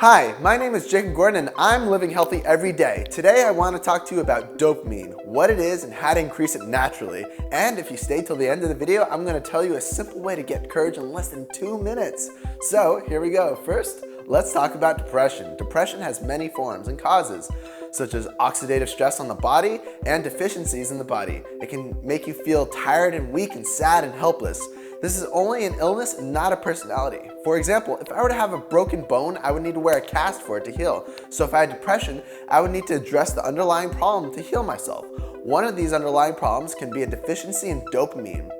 Hi, my name is Jacob Gordon and I'm living healthy every day. Today I want to talk to you about dopamine, what it is and how to increase it naturally. And if you stay till the end of the video, I'm going to tell you a simple way to get courage in less than 2 minutes. So here we go. First, let's talk about depression. Depression has many forms and causes, such as oxidative stress on the body and deficiencies in the body. It can make you feel tired and weak and sad and helpless. This is only an illness and not a personality. For example, if I were to have a broken bone, I would need to wear a cast for it to heal. So if I had depression, I would need to address the underlying problem to heal myself. One of these underlying problems can be a deficiency in dopamine.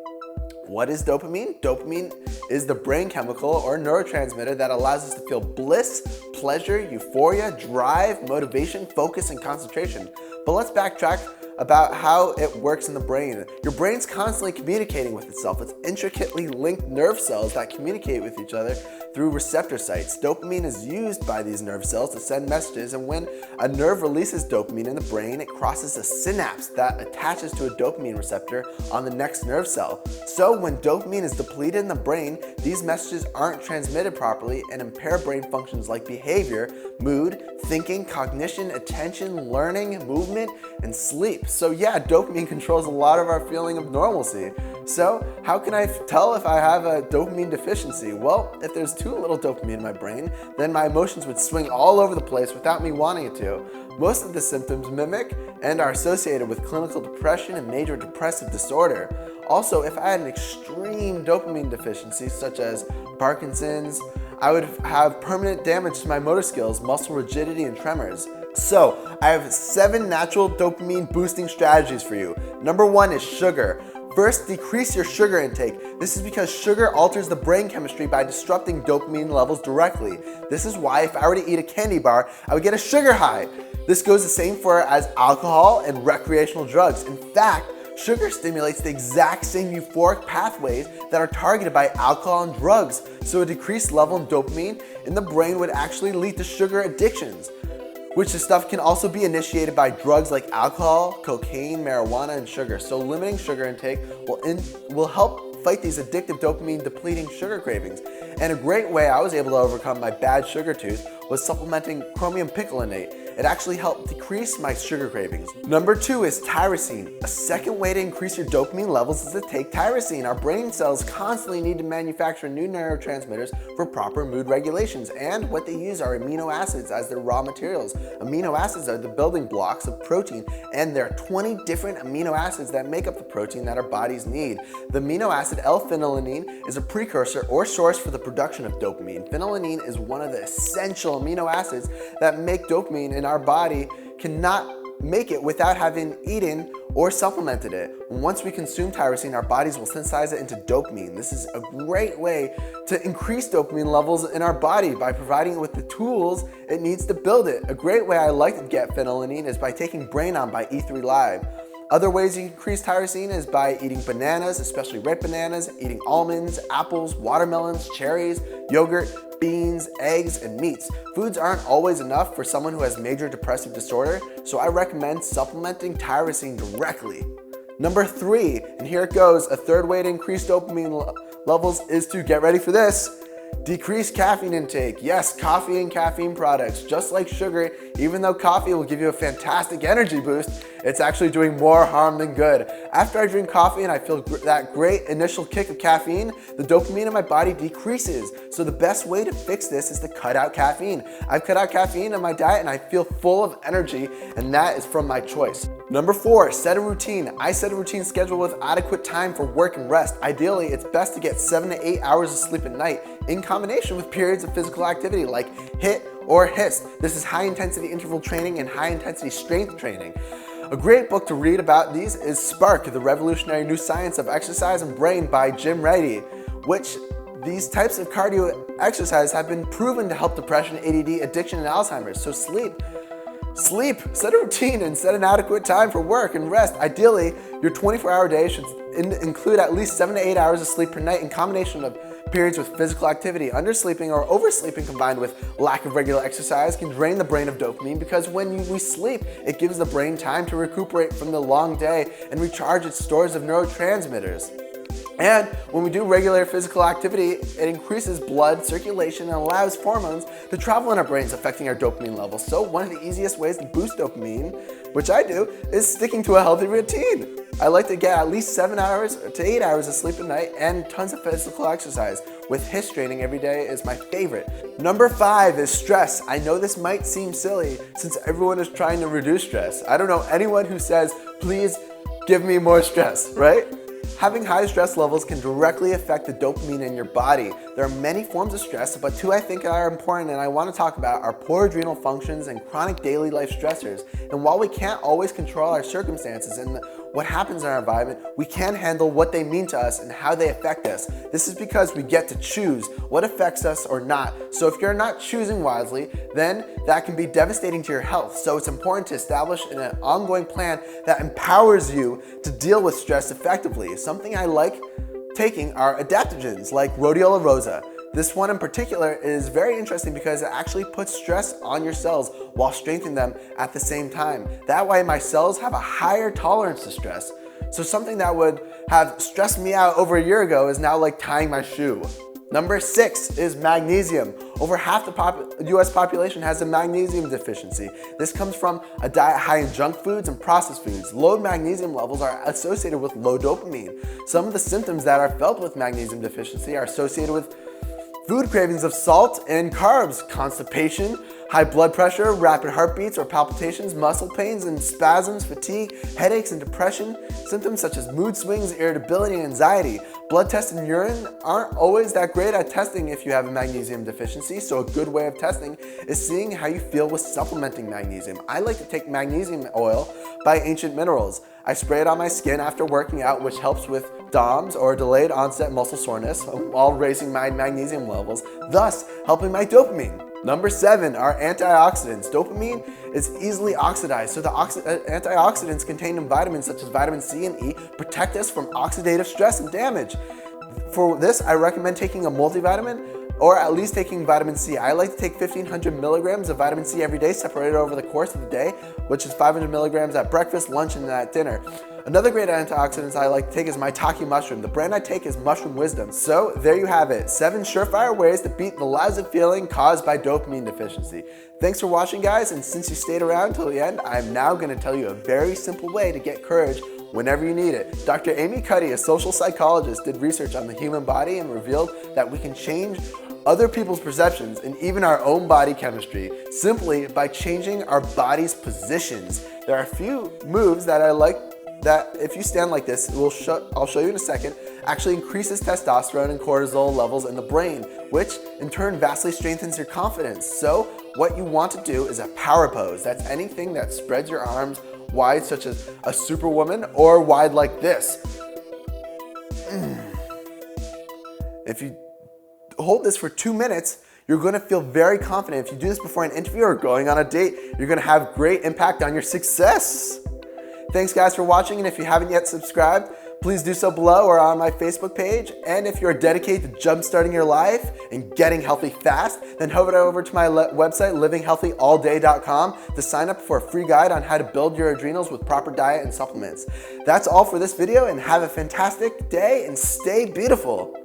What is dopamine? Dopamine is the brain chemical or neurotransmitter that allows us to feel bliss, pleasure, euphoria, drive, motivation, focus, and concentration. But let's backtrack about how it works in the brain. Your brain's constantly communicating with itself. It's intricately linked nerve cells that communicate with each other through receptor sites. Dopamine is used by these nerve cells to send messages, and when a nerve releases dopamine in the brain, it crosses a synapse that attaches to a dopamine receptor on the next nerve cell. So when dopamine is depleted in the brain, these messages aren't transmitted properly and impair brain functions like behavior, mood, thinking, cognition, attention, learning, movement, and sleep. So yeah, dopamine controls a lot of our feeling of normalcy. So how can I tell if I have a dopamine deficiency? Well, if there's too little dopamine in my brain, then my emotions would swing all over the place without me wanting it to. Most of the symptoms mimic and are associated with clinical depression and major depressive disorder. Also, if I had an extreme dopamine deficiency, such as Parkinson's, I would have permanent damage to my motor skills, muscle rigidity, and tremors. So, I have 7 natural dopamine boosting strategies for you. Number 1 is sugar. First, decrease your sugar intake. This is because sugar alters the brain chemistry by disrupting dopamine levels directly. This is why if I were to eat a candy bar, I would get a sugar high. This goes the same for as alcohol and recreational drugs. In fact, sugar stimulates the exact same euphoric pathways that are targeted by alcohol and drugs. So a decreased level of dopamine in the brain would actually lead to sugar addictions, which the stuff can also be initiated by drugs like alcohol, cocaine, marijuana, and sugar. So limiting sugar intake will help fight these addictive dopamine depleting sugar cravings. And a great way I was able to overcome my bad sugar tooth was supplementing Chromium Picolonate. It actually helped decrease my sugar cravings. Number 2 is tyrosine. A second way to increase your dopamine levels is to take tyrosine. Our brain cells constantly need to manufacture new neurotransmitters for proper mood regulations, and what they use are amino acids as their raw materials. Amino acids are the building blocks of protein, and there are 20 different amino acids that make up the protein that our bodies need. The amino acid L-phenylalanine is a precursor or source for the production of dopamine. Phenylalanine is one of the essential amino acids that make dopamine in our body cannot make it without having eaten or supplemented it. Once we consume tyrosine, our bodies will synthesize it into dopamine. This is a great way to increase dopamine levels in our body by providing it with the tools it needs to build it. A great way I like to get phenylalanine is by taking Brain On by E3 Live. Other ways you can increase tyrosine is by eating bananas, especially red bananas, eating almonds, apples, watermelons, cherries, yogurt, beans, eggs, and meats. Foods aren't always enough for someone who has major depressive disorder, so I recommend supplementing tyrosine directly. Number 3, and here it goes, a third way to increase dopamine levels is to, get ready for this, decrease caffeine intake. Yes, coffee and caffeine products, just like sugar, even though coffee will give you a fantastic energy boost, it's actually doing more harm than good. After I drink coffee and I feel that great initial kick of caffeine, the dopamine in my body decreases. So the best way to fix this is to cut out caffeine. I've cut out caffeine in my diet and I feel full of energy, and that is from my choice. Number 4, set a routine. I set a routine schedule with adequate time for work and rest. Ideally, it's best to get 7 to 8 hours of sleep at night in combination with periods of physical activity like HIIT or HIIT. This is high intensity interval training and high intensity strength training. A great book to read about these is Spark, The Revolutionary New Science of Exercise and Brain by Jim Ratey, which these types of cardio exercise have been proven to help depression, ADD, addiction, and Alzheimer's. So sleep, set a routine and set an adequate time for work and rest. Ideally, your 24-hour day should include at least 7 to 8 hours of sleep per night in combination of periods with physical activity. Undersleeping or oversleeping combined with lack of regular exercise can drain the brain of dopamine, because when we sleep, it gives the brain time to recuperate from the long day and recharge its stores of neurotransmitters. And when we do regular physical activity, it increases blood circulation and allows hormones to travel in our brains, affecting our dopamine levels. So one of the easiest ways to boost dopamine, which I do, is sticking to a healthy routine. I like to get at least 7 hours to 8 hours of sleep a night and tons of physical exercise, with HIIT training every day is my favorite. Number 5 is stress. I know this might seem silly since everyone is trying to reduce stress. I don't know anyone who says, please give me more stress, right? Having high stress levels can directly affect the dopamine in your body. There are many forms of stress, but 2 I think are important and I want to talk about are poor adrenal functions and chronic daily life stressors. And while we can't always control our circumstances and what happens in our environment, we can handle what they mean to us and how they affect us. This is because we get to choose what affects us or not. So if you're not choosing wisely, then that can be devastating to your health. So it's important to establish an ongoing plan that empowers you to deal with stress effectively. Something I like taking are adaptogens like Rhodiola Rosea. This one in particular is very interesting because it actually puts stress on your cells while strengthening them at the same time. That way my cells have a higher tolerance to stress. So something that would have stressed me out over a year ago is now like tying my shoe. Number 6 is magnesium. Over half the US population has a magnesium deficiency. This comes from a diet high in junk foods and processed foods. Low magnesium levels are associated with low dopamine. Some of the symptoms that are felt with magnesium deficiency are associated with food cravings of salt and carbs, constipation, high blood pressure, rapid heartbeats or palpitations, muscle pains and spasms, fatigue, headaches and depression, symptoms such as mood swings, irritability, and anxiety. Blood tests and urine aren't always that great at testing if you have a magnesium deficiency, so a good way of testing is seeing how you feel with supplementing magnesium. I like to take magnesium oil by Ancient Minerals. I spray it on my skin after working out, which helps with DOMS or delayed onset muscle soreness while raising my magnesium levels, thus helping my dopamine. Number 7 are antioxidants. Dopamine is easily oxidized, so the antioxidants contained in vitamins such as vitamin C and E protect us from oxidative stress and damage. For this, I recommend taking a multivitamin or at least taking vitamin C. I like to take 1,500 milligrams of vitamin C every day, separated over the course of the day, which is 500 milligrams at breakfast, lunch, and at dinner. Another great antioxidant I like to take is Maitake mushroom. The brand I take is Mushroom Wisdom. So there you have it, 7 surefire ways to beat the lousy feeling caused by dopamine deficiency. Thanks for watching, guys, and since you stayed around till the end, I'm now going to tell you a very simple way to get courage whenever you need it. Dr. Amy Cuddy, a social psychologist, did research on the human body and revealed that we can change other people's perceptions and even our own body chemistry simply by changing our body's positions. There are a few moves that I like that if you stand like this, I'll show you in a second, actually increases testosterone and cortisol levels in the brain, which in turn vastly strengthens your confidence. So what you want to do is a power pose. That's anything that spreads your arms wide, such as a superwoman, or wide like this. If you hold this for 2 minutes, you're going to feel very confident. If you do this before an interview or going on a date, you're going to have great impact on your success. Thanks, guys, for watching, and if you haven't yet subscribed, please do so below or on my Facebook page. And if you're dedicated to jumpstarting your life and getting healthy fast, then head over to my website, livinghealthyallday.com, to sign up for a free guide on how to build your adrenals with proper diet and supplements. That's all for this video, and have a fantastic day and stay beautiful.